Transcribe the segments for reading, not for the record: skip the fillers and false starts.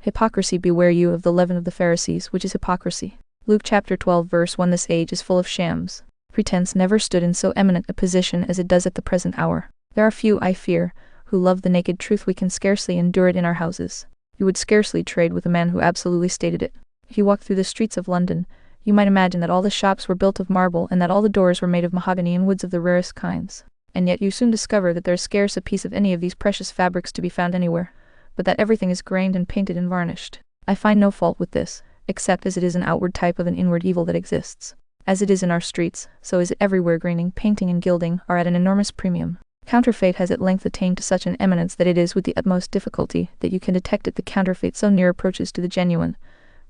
Hypocrisy, beware you of the leaven of the Pharisees, which is hypocrisy. Luke chapter 12 verse 1. This age is full of shams. Pretense never stood in so eminent a position as it does at the present hour. There are few, I fear, who love the naked truth. We can scarcely endure it in our houses. You would scarcely trade with a man who absolutely stated it. If you walk through the streets of London, you might imagine that all the shops were built of marble and that all the doors were made of mahogany and woods of the rarest kinds. And yet you soon discover that there is scarce a piece of any of these precious fabrics to be found anywhere, but that everything is grained and painted and varnished. I find no fault with this, except as it is an outward type of an inward evil that exists. As it is in our streets, so is it everywhere. Graining, painting, and gilding are at an enormous premium. Counterfeit has at length attained to such an eminence that it is with the utmost difficulty that you can detect it. The counterfeit so near approaches to the genuine,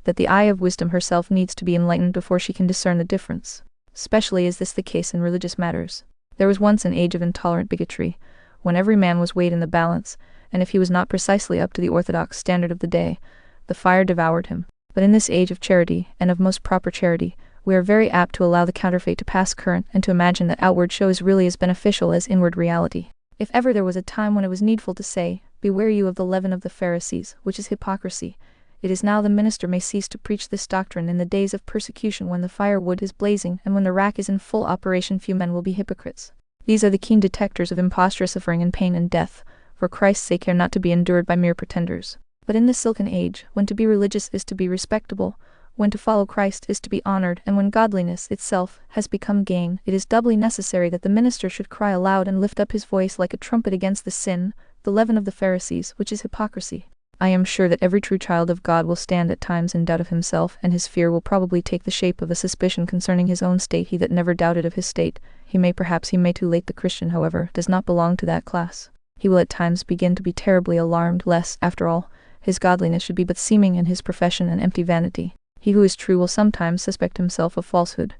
that the eye of wisdom herself needs to be enlightened before she can discern the difference. Especially is this the case in religious matters. There was once an age of intolerant bigotry, when every man was weighed in the balance, and if he was not precisely up to the orthodox standard of the day, the fire devoured him. But in this age of charity, and of most proper charity, we are very apt to allow the counterfeit to pass current and to imagine that outward show is really as beneficial as inward reality. If ever there was a time when it was needful to say, beware you of the leaven of the Pharisees, which is hypocrisy, it is now. The minister may cease to preach this doctrine in the days of persecution, when the firewood is blazing and when the rack is in full operation. Few men will be hypocrites. These are the keen detectors of imposture, suffering and pain and death, for Christ's sake, are not to be endured by mere pretenders. But in this silken age, when to be religious is to be respectable, when to follow Christ is to be honored, and when godliness itself has become gain, it is doubly necessary that the minister should cry aloud and lift up his voice like a trumpet against the sin, the leaven of the Pharisees, which is hypocrisy. I am sure that every true child of God will stand at times in doubt of himself, and his fear will probably take the shape of a suspicion concerning his own state. He that never doubted of his state, he may too late. The Christian, however, does not belong to that class. He will at times begin to be terribly alarmed lest, after all, his godliness should be but seeming and his profession an empty vanity. He who is true will sometimes suspect himself of falsehood,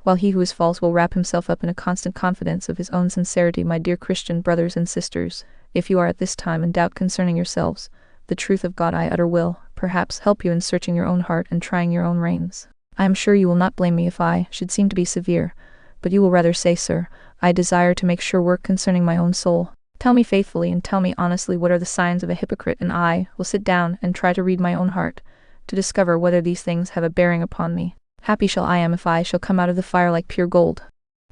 while he who is false will wrap himself up in a constant confidence of his own sincerity. My dear Christian brothers and sisters, if you are at this time in doubt concerning yourselves, the truth of God I utter will, perhaps, help you in searching your own heart and trying your own reins. I am sure you will not blame me if I should seem to be severe, but you will rather say, sir, I desire to make sure work concerning my own soul. Tell me faithfully and tell me honestly what are the signs of a hypocrite, and I will sit down and try to read my own heart, to discover whether these things have a bearing upon me. Happy shall I am if I shall come out of the fire like pure gold.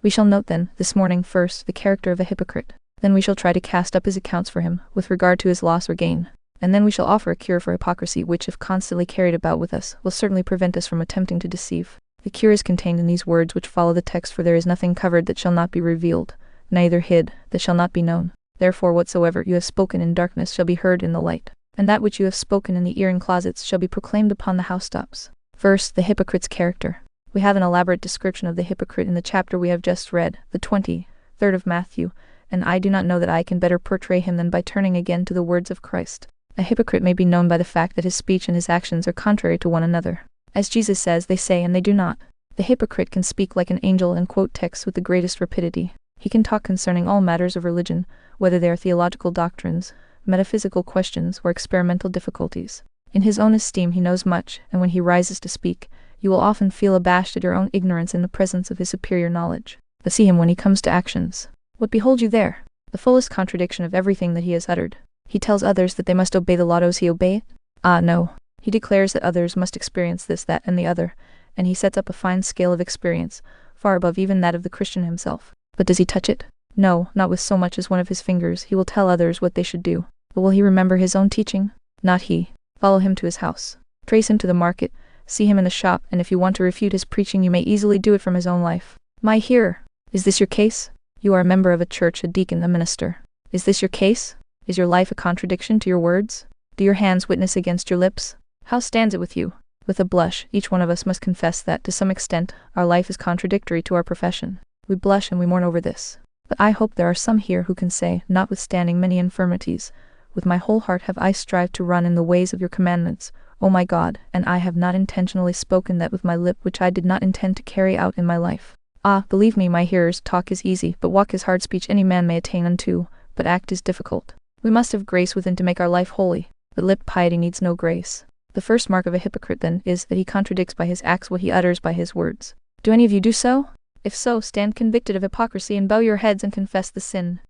We shall note then, this morning first, the character of a hypocrite. Then we shall try to cast up his accounts for him, with regard to his loss or gain. And then we shall offer a cure for hypocrisy, which, if constantly carried about with us, will certainly prevent us from attempting to deceive. The cure is contained in these words which follow the text: for there is nothing covered that shall not be revealed, neither hid that shall not be known. Therefore whatsoever you have spoken in darkness shall be heard in the light, and that which you have spoken in the ear in closets shall be proclaimed upon the housetops. First, the hypocrite's character. We have an elaborate description of the hypocrite in the chapter we have just read, the 23rd of Matthew, and I do not know that I can better portray him than by turning again to the words of Christ. A hypocrite may be known by the fact that his speech and his actions are contrary to one another. As Jesus says, they say and they do not. The hypocrite can speak like an angel and quote texts with the greatest rapidity. He can talk concerning all matters of religion, whether they are theological doctrines, metaphysical questions, or experimental difficulties. In his own esteem he knows much, and when he rises to speak, you will often feel abashed at your own ignorance in the presence of his superior knowledge. But see him when he comes to actions. What behold you there? The fullest contradiction of everything that he has uttered. He tells others that they must obey the law. Does he obey it? Ah, no. He declares that others must experience this, that, and the other, and he sets up a fine scale of experience, far above even that of the Christian himself. But does he touch it? No, not with so much as one of his fingers. He will tell others what they should do. But will he remember his own teaching? Not he. Follow him to his house. Trace him to the market. See him in the shop, and if you want to refute his preaching you may easily do it from his own life. My hearer, is this your case? You are a member of a church, a deacon, a minister. Is this your case? Is your life a contradiction to your words? Do your hands witness against your lips? How stands it with you? With a blush, each one of us must confess that, to some extent, our life is contradictory to our profession. We blush and we mourn over this. But I hope there are some here who can say, notwithstanding many infirmities, with my whole heart have I strived to run in the ways of your commandments, O my God, and I have not intentionally spoken that with my lip which I did not intend to carry out in my life. Ah, believe me, my hearers, talk is easy, but walk is hard. Speech any man may attain unto, but act is difficult. We must have grace within to make our life holy, but lip piety needs no grace. The first mark of a hypocrite, then, is that he contradicts by his acts what he utters by his words. Do any of you do so? If so, stand convicted of hypocrisy and bow your heads and confess the sin.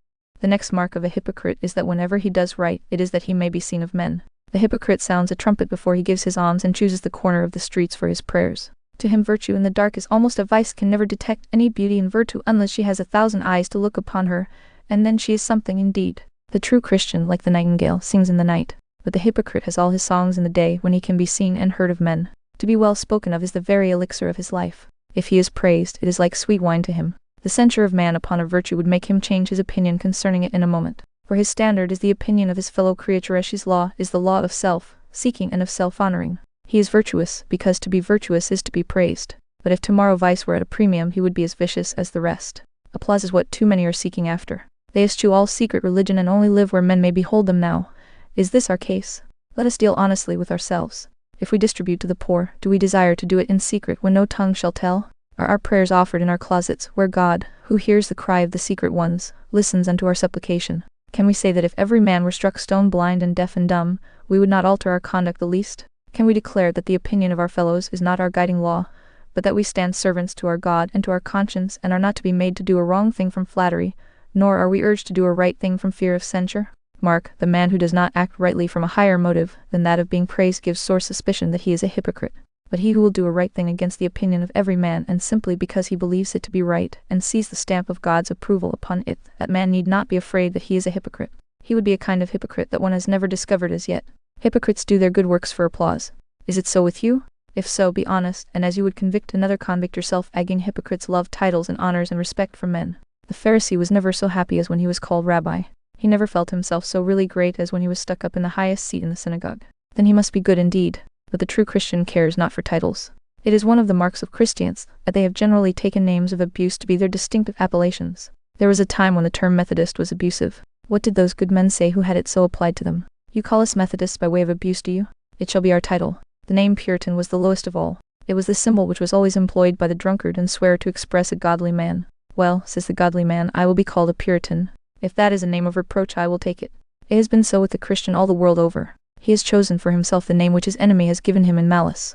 The next mark of a hypocrite is that whenever he does right, it is that he may be seen of men. The hypocrite sounds a trumpet before he gives his alms and chooses the corner of the streets for his prayers. To him virtue in the dark is almost a vice, can never detect any beauty in virtue unless she has 1,000 eyes to look upon her, and then she is something indeed. The true Christian, like the nightingale, sings in the night, but the hypocrite has all his songs in the day when he can be seen and heard of men. To be well spoken of is the very elixir of his life. If he is praised, it is like sweet wine to him. The censure of man upon a virtue would make him change his opinion concerning it in a moment. For his standard is the opinion of his fellow creature, as his law is the law of self-seeking and of self-honoring. He is virtuous, because to be virtuous is to be praised. But if tomorrow vice were at a premium, he would be as vicious as the rest. Applause is what too many are seeking after. They eschew all secret religion and only live where men may behold them now. Is this our case? Let us deal honestly with ourselves. If we distribute to the poor, do we desire to do it in secret when no tongue shall tell? Are our prayers offered in our closets, where God, who hears the cry of the secret ones, listens unto our supplication? Can we say that if every man were struck stone blind and deaf and dumb, we would not alter our conduct the least? Can we declare that the opinion of our fellows is not our guiding law, but that we stand servants to our God and to our conscience, and are not to be made to do a wrong thing from flattery, nor are we urged to do a right thing from fear of censure? Mark, the man who does not act rightly from a higher motive than that of being praised gives sore suspicion that he is a hypocrite. But he who will do a right thing against the opinion of every man, and simply because he believes it to be right, and sees the stamp of God's approval upon it, that man need not be afraid that he is a hypocrite. He would be a kind of hypocrite that one has never discovered as yet. Hypocrites do their good works for applause. Is it so with you? If so, be honest, and as you would convict another, convict yourself. Agging hypocrites love titles and honors and respect from men. The Pharisee was never so happy as when he was called rabbi. He never felt himself so really great as when he was stuck up in the highest seat in the synagogue. Then he must be good indeed. But the true Christian cares not for titles. It is one of the marks of Christians that they have generally taken names of abuse to be their distinctive appellations. There was a time when the term Methodist was abusive. What did those good men say who had it so applied to them? You call us Methodists by way of abuse, do you? It shall be our title. The name Puritan was the lowest of all. It was the symbol which was always employed by the drunkard and swear to express a godly man. Well, says the godly man, I will be called a Puritan. If that is a name of reproach, I will take it. It has been so with the Christian all the world over. He has chosen for himself the name which his enemy has given him in malice.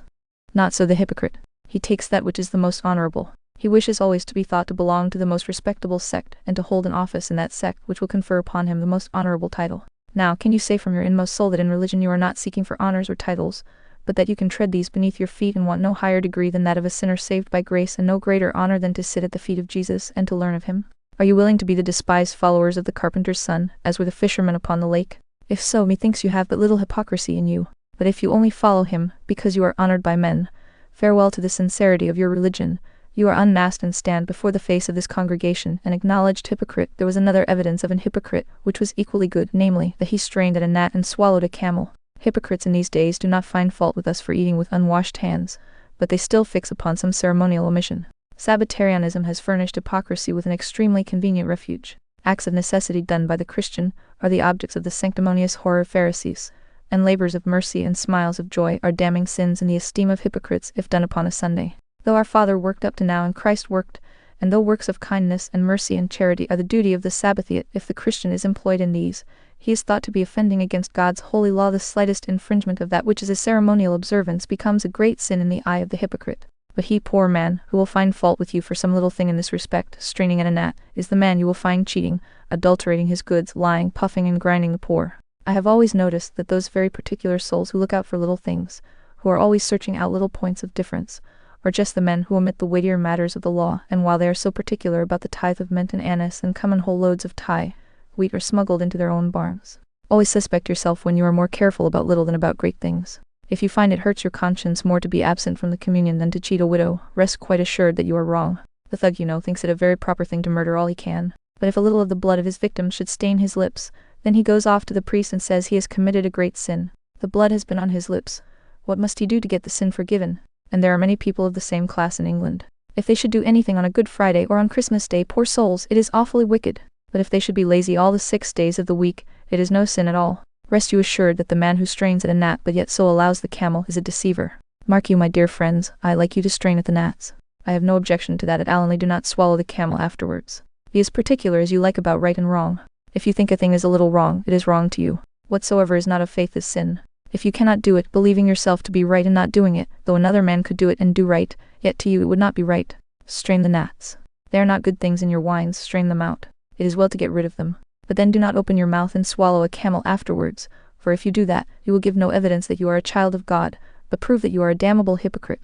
Not so the hypocrite. He takes that which is the most honorable. He wishes always to be thought to belong to the most respectable sect, and to hold an office in that sect which will confer upon him the most honorable title. Now, can you say from your inmost soul that in religion you are not seeking for honors or titles, but that you can tread these beneath your feet and want no higher degree than that of a sinner saved by grace, and no greater honor than to sit at the feet of Jesus and to learn of him? Are you willing to be the despised followers of the carpenter's son, as were the fishermen upon the lake? If so, methinks you have but little hypocrisy in you. But if you only follow him, because you are honored by men, farewell to the sincerity of your religion. You are unmasked and stand before the face of this congregation, an acknowledged hypocrite. There was another evidence of an hypocrite, which was equally good, namely, that he strained at a gnat and swallowed a camel. Hypocrites in these days do not find fault with us for eating with unwashed hands, but they still fix upon some ceremonial omission. Sabbatarianism has furnished hypocrisy with an extremely convenient refuge. Acts of necessity done by the Christian are the objects of the sanctimonious horror of Pharisees, and labors of mercy and smiles of joy are damning sins in the esteem of hypocrites if done upon a Sunday. Though our Father worked up to now and Christ worked, and though works of kindness and mercy and charity are the duty of the Sabbath, yet if the Christian is employed in these, he is thought to be offending against God's holy law. The slightest infringement of that which is a ceremonial observance becomes a great sin in the eye of the hypocrite. But he, poor man, who will find fault with you for some little thing in this respect, straining at a gnat, is the man you will find cheating, adulterating his goods, lying, puffing and grinding the poor. I have always noticed that those very particular souls who look out for little things, who are always searching out little points of difference, are just the men who omit the weightier matters of the law, and while they are so particular about the tithe of mint and anise and come in whole loads of tie, wheat are smuggled into their own barns. Always suspect yourself when you are more careful about little than about great things. If you find it hurts your conscience more to be absent from the communion than to cheat a widow, rest quite assured that you are wrong. The thug, you know, thinks it a very proper thing to murder all he can, but if a little of the blood of his victim should stain his lips, then he goes off to the priest and says he has committed a great sin. The blood has been on his lips. What must he do to get the sin forgiven? And there are many people of the same class in England. If they should do anything on a Good Friday or on Christmas Day, poor souls, it is awfully wicked. But if they should be lazy all the 6 days of the week, it is no sin at all. Rest you assured that the man who strains at a gnat but yet so allows the camel is a deceiver. Mark you, my dear friends, I like you to strain at the gnats. I have no objection to that, at only do not swallow the camel afterwards. Be as particular as you like about right and wrong. If you think a thing is a little wrong, it is wrong to you. Whatsoever is not of faith is sin. If you cannot do it, believing yourself to be right and not doing it, though another man could do it and do right, yet to you it would not be right. Strain the gnats. They are not good things in your wines, strain them out. It is well to get rid of them. But then do not open your mouth and swallow a camel afterwards, For if you do that, you will give no evidence that you are a child of God, but prove that you are a damnable hypocrite.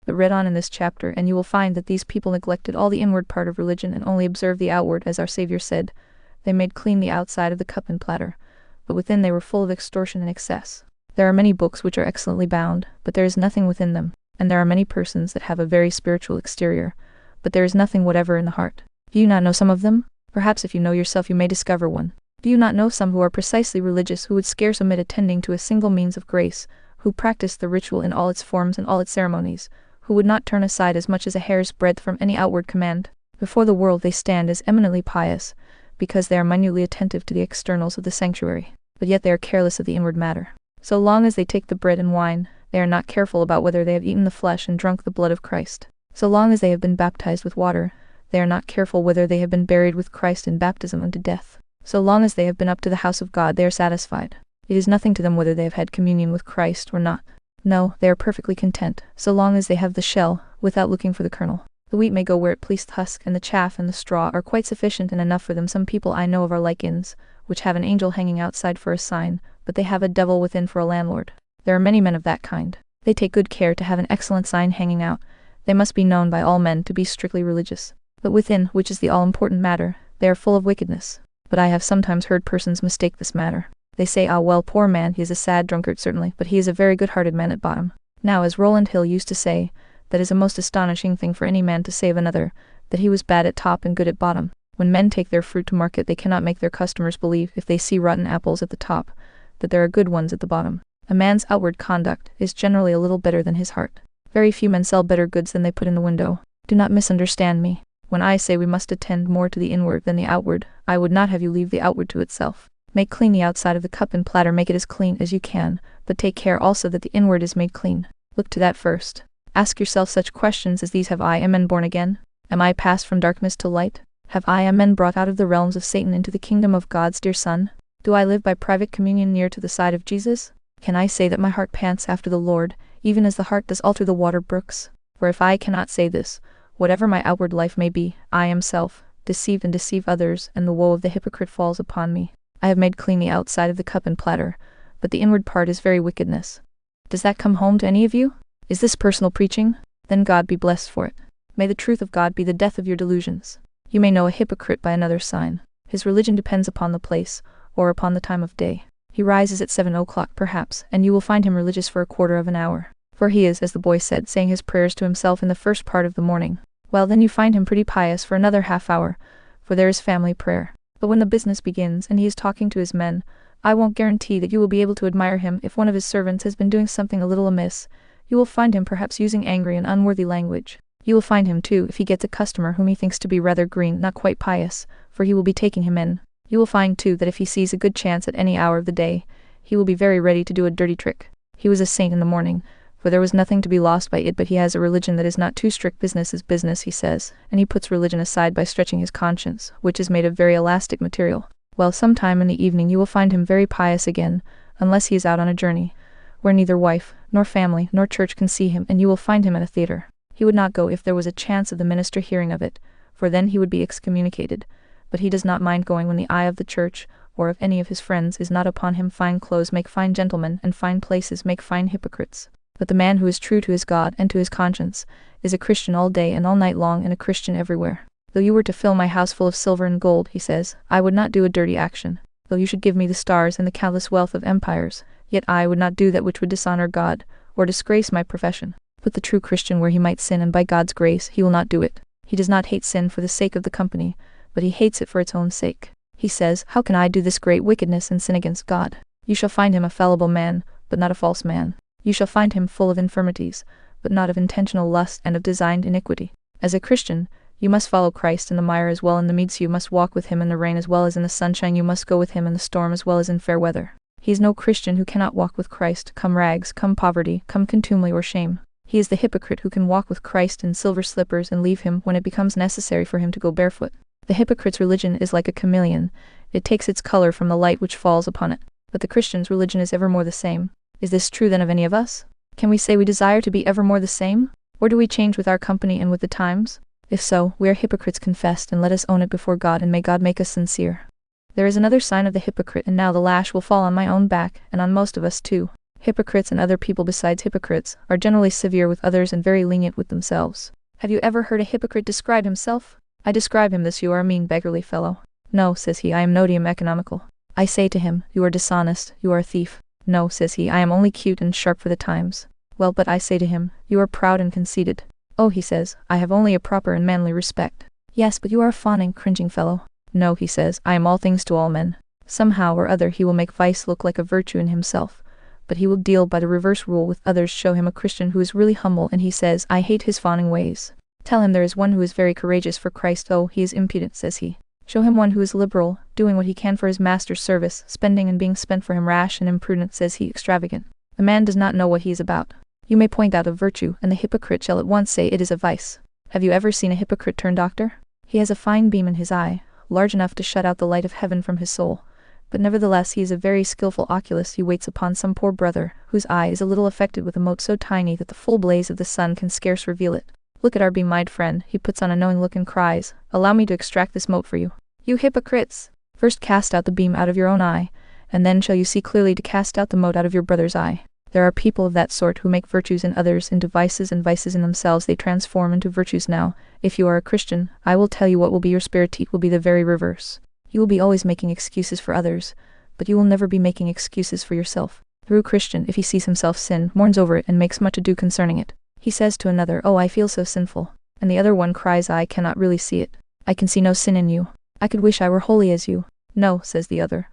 But read on in this chapter, and you will find that these people neglected all the inward part of religion and only observed the outward, as our Savior said. They made clean the outside of the cup and platter, but within they were full of extortion and excess. There are many books which are excellently bound, but there is nothing within them, and there are many persons that have a very spiritual exterior, but there is nothing whatever in the heart. Do you not know some of them? Perhaps if you know yourself you may discover one. Do you not know some who are precisely religious, who would scarce omit attending to a single means of grace, who practice the ritual in all its forms and all its ceremonies, who would not turn aside as much as a hair's breadth from any outward command? Before the world they stand as eminently pious, because they are minutely attentive to the externals of the sanctuary, but yet they are careless of the inward matter. So long as they take the bread and wine, they are not careful about whether they have eaten the flesh and drunk the blood of Christ. So long as they have been baptized with water, they are not careful whether they have been buried with Christ in baptism unto death. So long as they have been up to the house of God, they are satisfied. It is nothing to them whether they have had communion with Christ or not. No, they are perfectly content, so long as they have the shell, without looking for the kernel. The wheat may go where it pleased the husk, and the chaff and the straw are quite sufficient and enough for them. Some people I know of are like inns, which have an angel hanging outside for a sign, but they have a devil within for a landlord. There are many men of that kind. They take good care to have an excellent sign hanging out. They must be known by all men to be strictly religious. But within, which is the all-important matter, they are full of wickedness. But I have sometimes heard persons mistake this matter. They say, ah well, poor man, he is a sad drunkard certainly, but he is a very good-hearted man at bottom. Now, as Rowland Hill used to say, that is a most astonishing thing for any man to say of another, that he was bad at top and good at bottom. When men take their fruit to market, they cannot make their customers believe, if they see rotten apples at the top, that there are good ones at the bottom. A man's outward conduct is generally a little better than his heart. Very few men sell better goods than they put in the window. Do not misunderstand me. When I say we must attend more to the inward than the outward, I would not have you leave the outward to itself. Make clean the outside of the cup and platter, make it as clean as you can, but take care also that the inward is made clean. Look to that first. Ask yourself such questions as these: have I, am men born again? Am I passed from darkness to light? Have I, am men brought out of the realms of Satan into the kingdom of God's dear Son? Do I live by private communion near to the side of Jesus? Can I say that my heart pants after the Lord, even as the heart does alter the water brooks? For if I cannot say this, whatever my outward life may be, I am deceived and deceive others, and the woe of the hypocrite falls upon me. I have made clean the outside of the cup and platter, but the inward part is very wickedness. Does that come home to any of you? Is this personal preaching? Then God be blessed for it. May the truth of God be the death of your delusions. You may know a hypocrite by another sign. His religion depends upon the place, or upon the time of day. He rises at 7 o'clock perhaps, and you will find him religious for a quarter of an hour. For he is, as the boy said, saying his prayers to himself in the first part of the morning. Well, then you find him pretty pious for another half hour, for there is family prayer. But when the business begins, and he is talking to his men, I won't guarantee that you will be able to admire him. If one of his servants has been doing something a little amiss, you will find him perhaps using angry and unworthy language. You will find him, too, if he gets a customer whom he thinks to be rather green, not quite pious, for he will be taking him in. You will find, too, that if he sees a good chance at any hour of the day, he will be very ready to do a dirty trick. He was a saint in the morning, for there was nothing to be lost by it, but he has a religion that is not too strict. Business is business, he says, and he puts religion aside by stretching his conscience, which is made of very elastic material. Well, sometime in the evening you will find him very pious again, unless he is out on a journey, where neither wife, nor family, nor church can see him, and you will find him at a theater. He would not go if there was a chance of the minister hearing of it, for then he would be excommunicated, but he does not mind going when the eye of the church, or of any of his friends, is not upon him. Fine clothes make fine gentlemen, and fine places make fine hypocrites. But the man who is true to his God and to his conscience is a Christian all day and all night long, and a Christian everywhere. Though you were to fill my house full of silver and gold, he says, I would not do a dirty action. Though you should give me the stars and the countless wealth of empires, yet I would not do that which would dishonor God, or disgrace my profession. Put the true Christian where he might sin, and by God's grace he will not do it. He does not hate sin for the sake of the company, but he hates it for its own sake. He says, how can I do this great wickedness and sin against God? You shall find him a fallible man, but not a false man. You shall find him full of infirmities, but not of intentional lust and of designed iniquity. As a Christian, you must follow Christ in the mire as well in the meads. You must walk with him in the rain as well as in the sunshine. You must go with him in the storm as well as in fair weather. He is no Christian who cannot walk with Christ, come rags, come poverty, come contumely or shame. He is the hypocrite who can walk with Christ in silver slippers and leave him when it becomes necessary for him to go barefoot. The hypocrite's religion is like a chameleon. It takes its color from the light which falls upon it. But the Christian's religion is evermore the same. Is this true then of any of us? Can we say we desire to be evermore the same? Or do we change with our company and with the times? If so, we are hypocrites confessed, and let us own it before God, and may God make us sincere. There is another sign of the hypocrite, and now the lash will fall on my own back, and on most of us too. Hypocrites and other people besides hypocrites are generally severe with others and very lenient with themselves. Have you ever heard a hypocrite describe himself? I describe him this: you are a mean, beggarly fellow. No, says he, I am nodium economical. I say to him, you are dishonest, you are a thief. No, says he, I am only cute and sharp for the times. Well, but I say to him, you are proud and conceited. Oh, he says, I have only a proper and manly respect. Yes, but you are a fawning, cringing fellow. No, he says, I am all things to all men. Somehow or other he will make vice look like a virtue in himself, but he will deal by the reverse rule with others. Show him a Christian who is really humble, and he says, I hate his fawning ways. Tell him there is one who is very courageous for Christ. Oh, he is impudent, says he. Show him one who is liberal, doing what he can for his master's service, spending and being spent for him. Rash and imprudent, says he, extravagant. The man does not know what he is about. You may point out a virtue, and the hypocrite shall at once say it is a vice. Have you ever seen a hypocrite turn doctor? He has a fine beam in his eye, large enough to shut out the light of heaven from his soul, but nevertheless he is a very skillful oculist. He waits upon some poor brother, whose eye is a little affected with a mote so tiny that the full blaze of the sun can scarce reveal it. Look at our beam-eyed friend. He puts on a knowing look and cries, allow me to extract this mote for you. You hypocrites! First cast out the beam out of your own eye, and then shall you see clearly to cast out the mote out of your brother's eye. There are people of that sort who make virtues in others into vices, and vices in themselves they transform into virtues. Now, if you are a Christian, I will tell you what will be your spirit. It will be the very reverse. You will be always making excuses for others, but you will never be making excuses for yourself. The true Christian, if he sees himself sin, mourns over it and makes much ado concerning it. He says to another, oh, I feel so sinful. And the other one cries, I cannot really see it. I can see no sin in you. I could wish I were holy as you. No, says the other,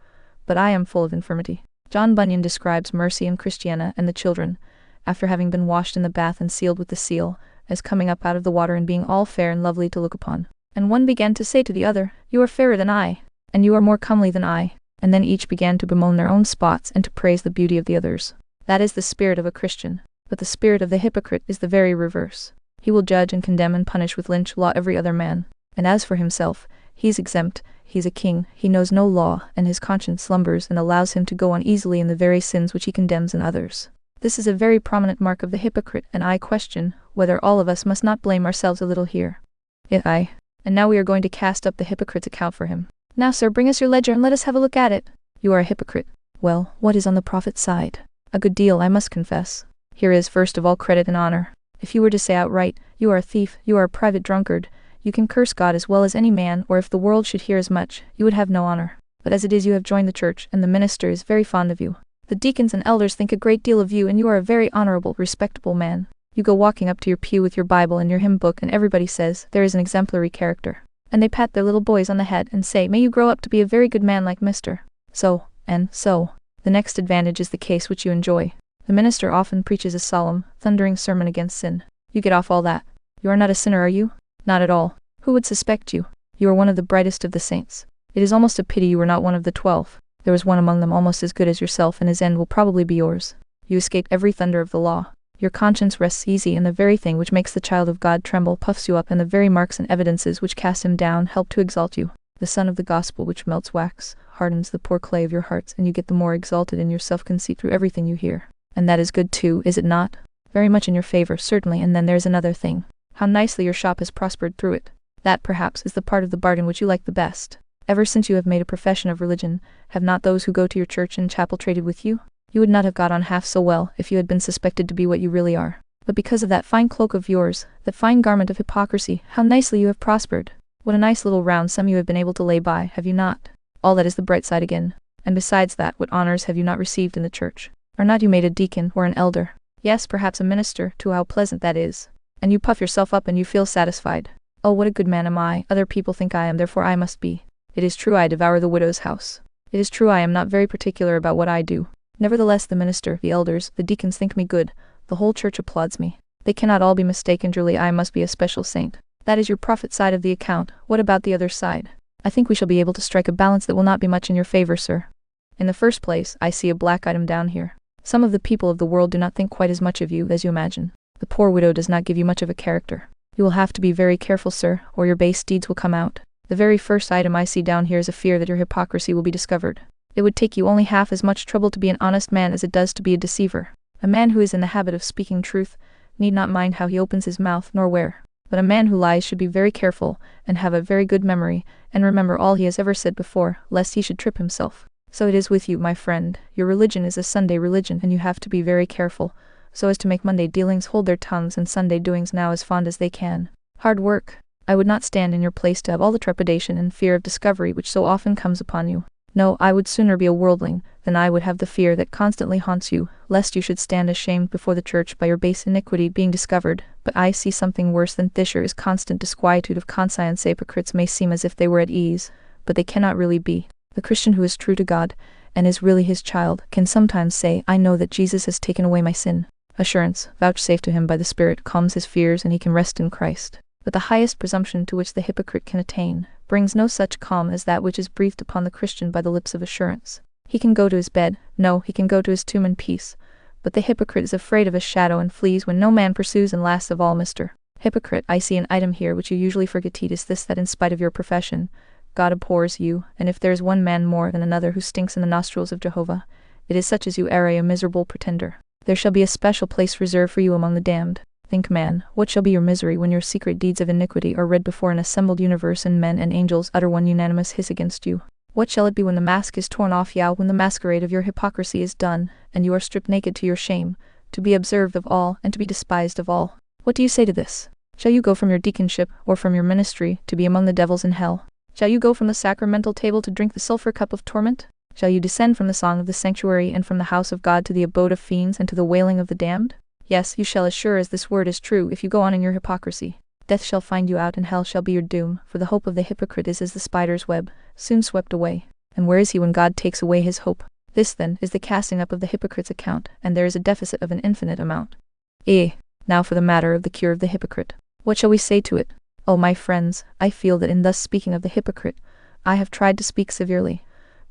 but I am full of infirmity. John Bunyan describes Mercy and Christiana and the children, after having been washed in the bath and sealed with the seal, as coming up out of the water and being all fair and lovely to look upon. And one began to say to the other, you are fairer than I, and you are more comely than I. And then each began to bemoan their own spots and to praise the beauty of the others. That is the spirit of a Christian, but the spirit of the hypocrite is the very reverse. He will judge and condemn and punish with lynch law every other man, and as for himself, he is exempt. He's a king, he knows no law, and his conscience slumbers and allows him to go on easily in the very sins which he condemns in others. This is a very prominent mark of the hypocrite, and I question whether all of us must not blame ourselves a little here. And now we are going to cast up the hypocrite's account for him. Now, sir, bring us your ledger and let us have a look at it. You are a hypocrite. Well, what is on the prophet's side? A good deal, I must confess. Here is, first of all, credit and honor. If you were to say outright, you are a thief, you are a private drunkard, you can curse God as well as any man, or if the world should hear as much, you would have no honor. But as it is, you have joined the church, and the minister is very fond of you. The deacons and elders think a great deal of you, and you are a very honorable, respectable man. You go walking up to your pew with your Bible and your hymn book, and everybody says, there is an exemplary character. And they pat their little boys on the head and say, may you grow up to be a very good man like Mr. So, and so. The next advantage is the case which you enjoy. The minister often preaches a solemn, thundering sermon against sin. You get off all that. You are not a sinner, are you? Not at all. Who would suspect you? You are one of the brightest of the saints. It is almost a pity you were not one of the 12. There was one among them almost as good as yourself, and his end will probably be yours. You escaped every thunder of the law. Your conscience rests easy, and the very thing which makes the child of God tremble puffs you up, and the very marks and evidences which cast him down help to exalt you. The sun of the gospel which melts wax, hardens the poor clay of your hearts, and you get the more exalted in your self-conceit through everything you hear. And that is good too, is it not? Very much in your favor, certainly. And then there's another thing. How nicely your shop has prospered through it. That, perhaps, is the part of the bargain which you like the best. Ever since you have made a profession of religion, have not those who go to your church and chapel traded with you? You would not have got on half so well if you had been suspected to be what you really are. But because of that fine cloak of yours, that fine garment of hypocrisy, how nicely you have prospered. What a nice little round sum you have been able to lay by, have you not? All that is the bright side again. And besides that, what honors have you not received in the church? Are not you made a deacon or an elder? Yes, perhaps a minister, too. How pleasant that is. And you puff yourself up and you feel satisfied. Oh, what a good man am I. Other people think I am, therefore I must be. It is true I devour the widow's house. It is true I am not very particular about what I do. Nevertheless, the minister, the elders, the deacons think me good. The whole church applauds me. They cannot all be mistaken. Truly, I must be a special saint. That is your prophet side of the account. What about the other side? I think we shall be able to strike a balance that will not be much in your favor, sir. In the first place, I see a black item down here. Some of the people of the world do not think quite as much of you as you imagine. The poor widow does not give you much of a character. You will have to be very careful, sir, or your base deeds will come out. The very first item I see down here is a fear that your hypocrisy will be discovered. It would take you only half as much trouble to be an honest man as it does to be a deceiver. A man who is in the habit of speaking truth need not mind how he opens his mouth nor where. But a man who lies should be very careful, and have a very good memory, and remember all he has ever said before, lest he should trip himself. So it is with you, my friend. Your religion is a Sunday religion, and you have to be very careful, so as to make Monday dealings hold their tongues and Sunday doings now as fond as they can. Hard work. I would not stand in your place to have all the trepidation and fear of discovery which so often comes upon you. No, I would sooner be a worldling than I would have the fear that constantly haunts you, lest you should stand ashamed before the church by your base iniquity being discovered. But I see something worse than Fisher is constant disquietude of conscience. Hypocrites may seem as if they were at ease, but they cannot really be. The Christian who is true to God, and is really his child, can sometimes say, I know that Jesus has taken away my sin. Assurance, vouchsafed to him by the Spirit, calms his fears, and he can rest in Christ. But the highest presumption to which the hypocrite can attain brings no such calm as that which is breathed upon the Christian by the lips of assurance. He can go to his bed, no, he can go to his tomb in peace. But the hypocrite is afraid of a shadow and flees when no man pursues, and last of all, Mr. Hypocrite, I see an item here which you usually forget. It is this, that in spite of your profession, God abhors you, and if there is one man more than another who stinks in the nostrils of Jehovah, it is such as you are, a miserable pretender. There shall be a special place reserved for you among the damned. Think, man, what shall be your misery when your secret deeds of iniquity are read before an assembled universe, and men and angels utter one unanimous hiss against you? What shall it be when the mask is torn off, when the masquerade of your hypocrisy is done, and you are stripped naked to your shame, to be observed of all, and to be despised of all? What do you say to this? Shall you go from your deaconship, or from your ministry, to be among the devils in hell? Shall you go from the sacramental table to drink the sulphur cup of torment? Shall you descend from the song of the sanctuary and from the house of God to the abode of fiends and to the wailing of the damned? Yes, you shall, as sure as this word is true, if you go on in your hypocrisy. Death shall find you out, and hell shall be your doom, for the hope of the hypocrite is as the spider's web, soon swept away. And where is he when God takes away his hope? This, then, is the casting up of the hypocrite's account, and there is a deficit of an infinite amount. Now for the matter of the cure of the hypocrite. What shall we say to it? Oh, my friends, I feel that in thus speaking of the hypocrite, I have tried to speak severely,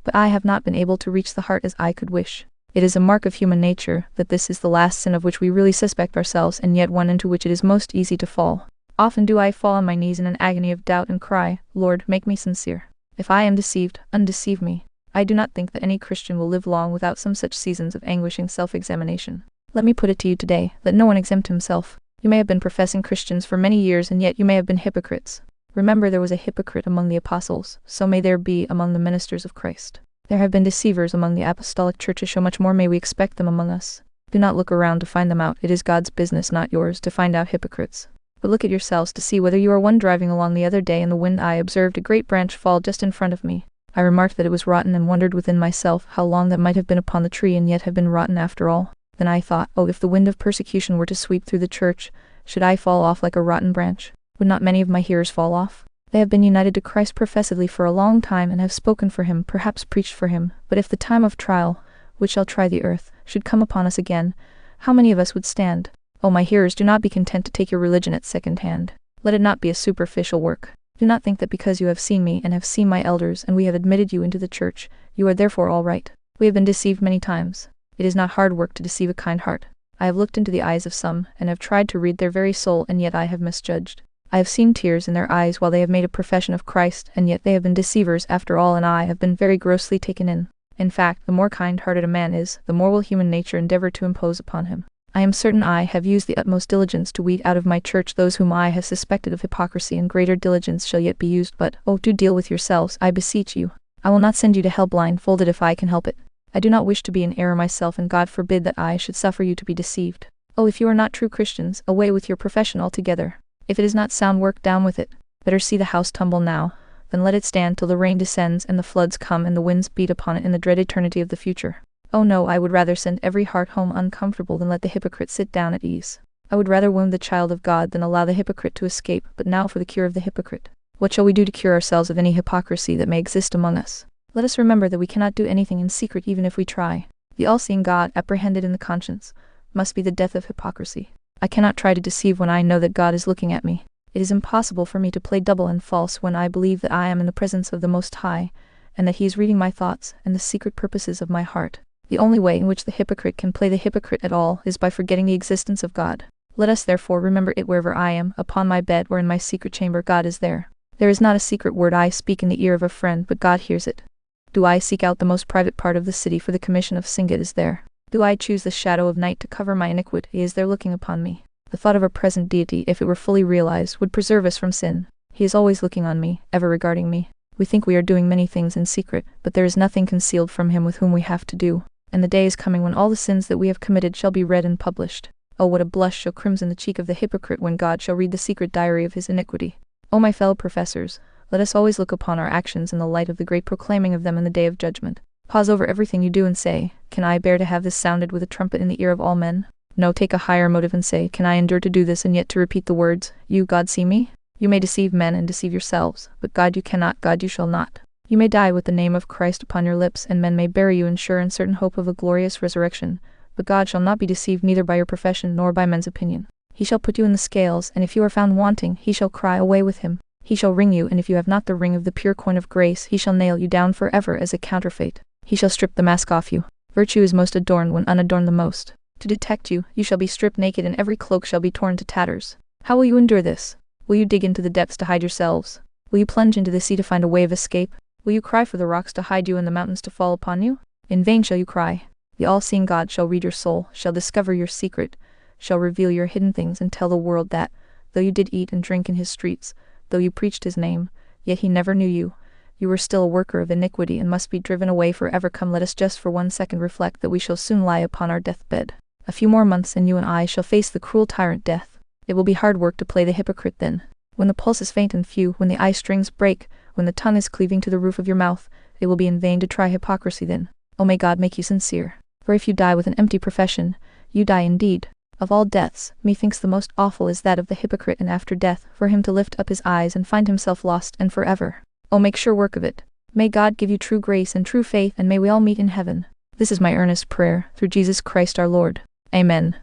but I have not been able to reach the heart as I could wish. It is a mark of human nature that this is the last sin of which we really suspect ourselves, and yet one into which it is most easy to fall. Often do I fall on my knees in an agony of doubt and cry, Lord, make me sincere. If I am deceived, undeceive me. I do not think that any Christian will live long without some such seasons of anguishing self-examination. Let me put it to you today, let no one exempt himself. You may have been professing Christians for many years, and yet you may have been hypocrites. Remember, there was a hypocrite among the apostles, so may there be among the ministers of Christ. There have been deceivers among the apostolic churches, so much more may we expect them among us. Do not look around to find them out. It is God's business, not yours, to find out hypocrites. But look at yourselves to see whether you are one. Driving along the other day in the wind, I observed a great branch fall just in front of me. I remarked that it was rotten, and wondered within myself how long that might have been upon the tree and yet have been rotten after all. Then I thought, oh, if the wind of persecution were to sweep through the church, should I fall off like a rotten branch? Would not many of my hearers fall off? They have been united to Christ professedly for a long time, and have spoken for him, perhaps preached for him. But if the time of trial, which shall try the earth, should come upon us again, how many of us would stand? Oh, my hearers, do not be content to take your religion at second hand. Let it not be a superficial work. Do not think that because you have seen me and have seen my elders, and we have admitted you into the church, you are therefore all right. We have been deceived many times. It is not hard work to deceive a kind heart. I have looked into the eyes of some, and have tried to read their very soul, and yet I have misjudged. I have seen tears in their eyes while they have made a profession of Christ, and yet they have been deceivers after all, and I have been very grossly taken in. In fact, the more kind-hearted a man is, the more will human nature endeavor to impose upon him. I am certain I have used the utmost diligence to weed out of my church those whom I have suspected of hypocrisy, and greater diligence shall yet be used, but, oh, do deal with yourselves, I beseech you. I will not send you to hell blindfolded if I can help it. I do not wish to be in error myself, and God forbid that I should suffer you to be deceived. Oh, if you are not true Christians, away with your profession altogether. If it is not sound work, down with it. Better see the house tumble now, than let it stand till the rain descends and the floods come and the winds beat upon it in the dread eternity of the future. Oh no, I would rather send every heart home uncomfortable than let the hypocrite sit down at ease. I would rather wound the child of God than allow the hypocrite to escape. But now for the cure of the hypocrite. What shall we do to cure ourselves of any hypocrisy that may exist among us? Let us remember that we cannot do anything in secret, even if we try. The all-seeing God, apprehended in the conscience, must be the death of hypocrisy. I cannot try to deceive when I know that God is looking at me. It is impossible for me to play double and false when I believe that I am in the presence of the Most High, and that He is reading my thoughts and the secret purposes of my heart. The only way in which the hypocrite can play the hypocrite at all is by forgetting the existence of God. Let us therefore remember it wherever I am, upon my bed or in my secret chamber. God is there. There is not a secret word I speak in the ear of a friend, but God hears it. Do I seek out the most private part of the city for the commission of sin? It is there. Do I choose the shadow of night to cover my iniquity? He is there looking upon me. The thought of our present deity, if it were fully realized, would preserve us from sin. He is always looking on me, ever regarding me. We think we are doing many things in secret, but there is nothing concealed from him with whom we have to do. And the day is coming when all the sins that we have committed shall be read and published. Oh, what a blush shall crimson the cheek of the hypocrite when God shall read the secret diary of his iniquity. O my fellow professors, let us always look upon our actions in the light of the great proclaiming of them in the day of judgment. Pause over everything you do and say, can I bear to have this sounded with a trumpet in the ear of all men? No, take a higher motive and say, can I endure to do this and yet to repeat the words, you, God, see me? You may deceive men and deceive yourselves, but God you cannot, God you shall not. You may die with the name of Christ upon your lips, and men may bury you in sure and certain hope of a glorious resurrection, but God shall not be deceived neither by your profession nor by men's opinion. He shall put you in the scales, and if you are found wanting, he shall cry, away with him. He shall wring you, and if you have not the ring of the pure coin of grace, he shall nail you down forever as a counterfeit. He shall strip the mask off you. Virtue is most adorned when unadorned the most. To detect you, you shall be stripped naked, and every cloak shall be torn to tatters. How will you endure this? Will you dig into the depths to hide yourselves? Will you plunge into the sea to find a way of escape? Will you cry for the rocks to hide you and the mountains to fall upon you? In vain shall you cry. The all-seeing God shall read your soul, shall discover your secret, shall reveal your hidden things, and tell the world that, though you did eat and drink in his streets, though you preached his name, yet he never knew you. You were still a worker of iniquity and must be driven away forever. Come, let us just for 1 second reflect that we shall soon lie upon our deathbed. A few more months and you and I shall face the cruel tyrant death. It will be hard work to play the hypocrite then. When the pulse is faint and few, when the eye strings break, when the tongue is cleaving to the roof of your mouth, it will be in vain to try hypocrisy then. Oh, may God make you sincere. For if you die with an empty profession, you die indeed. Of all deaths, methinks the most awful is that of the hypocrite, and after death, for him to lift up his eyes and find himself lost and forever. Oh, make sure work of it. May God give you true grace and true faith, and may we all meet in heaven. This is my earnest prayer, through Jesus Christ our Lord. Amen.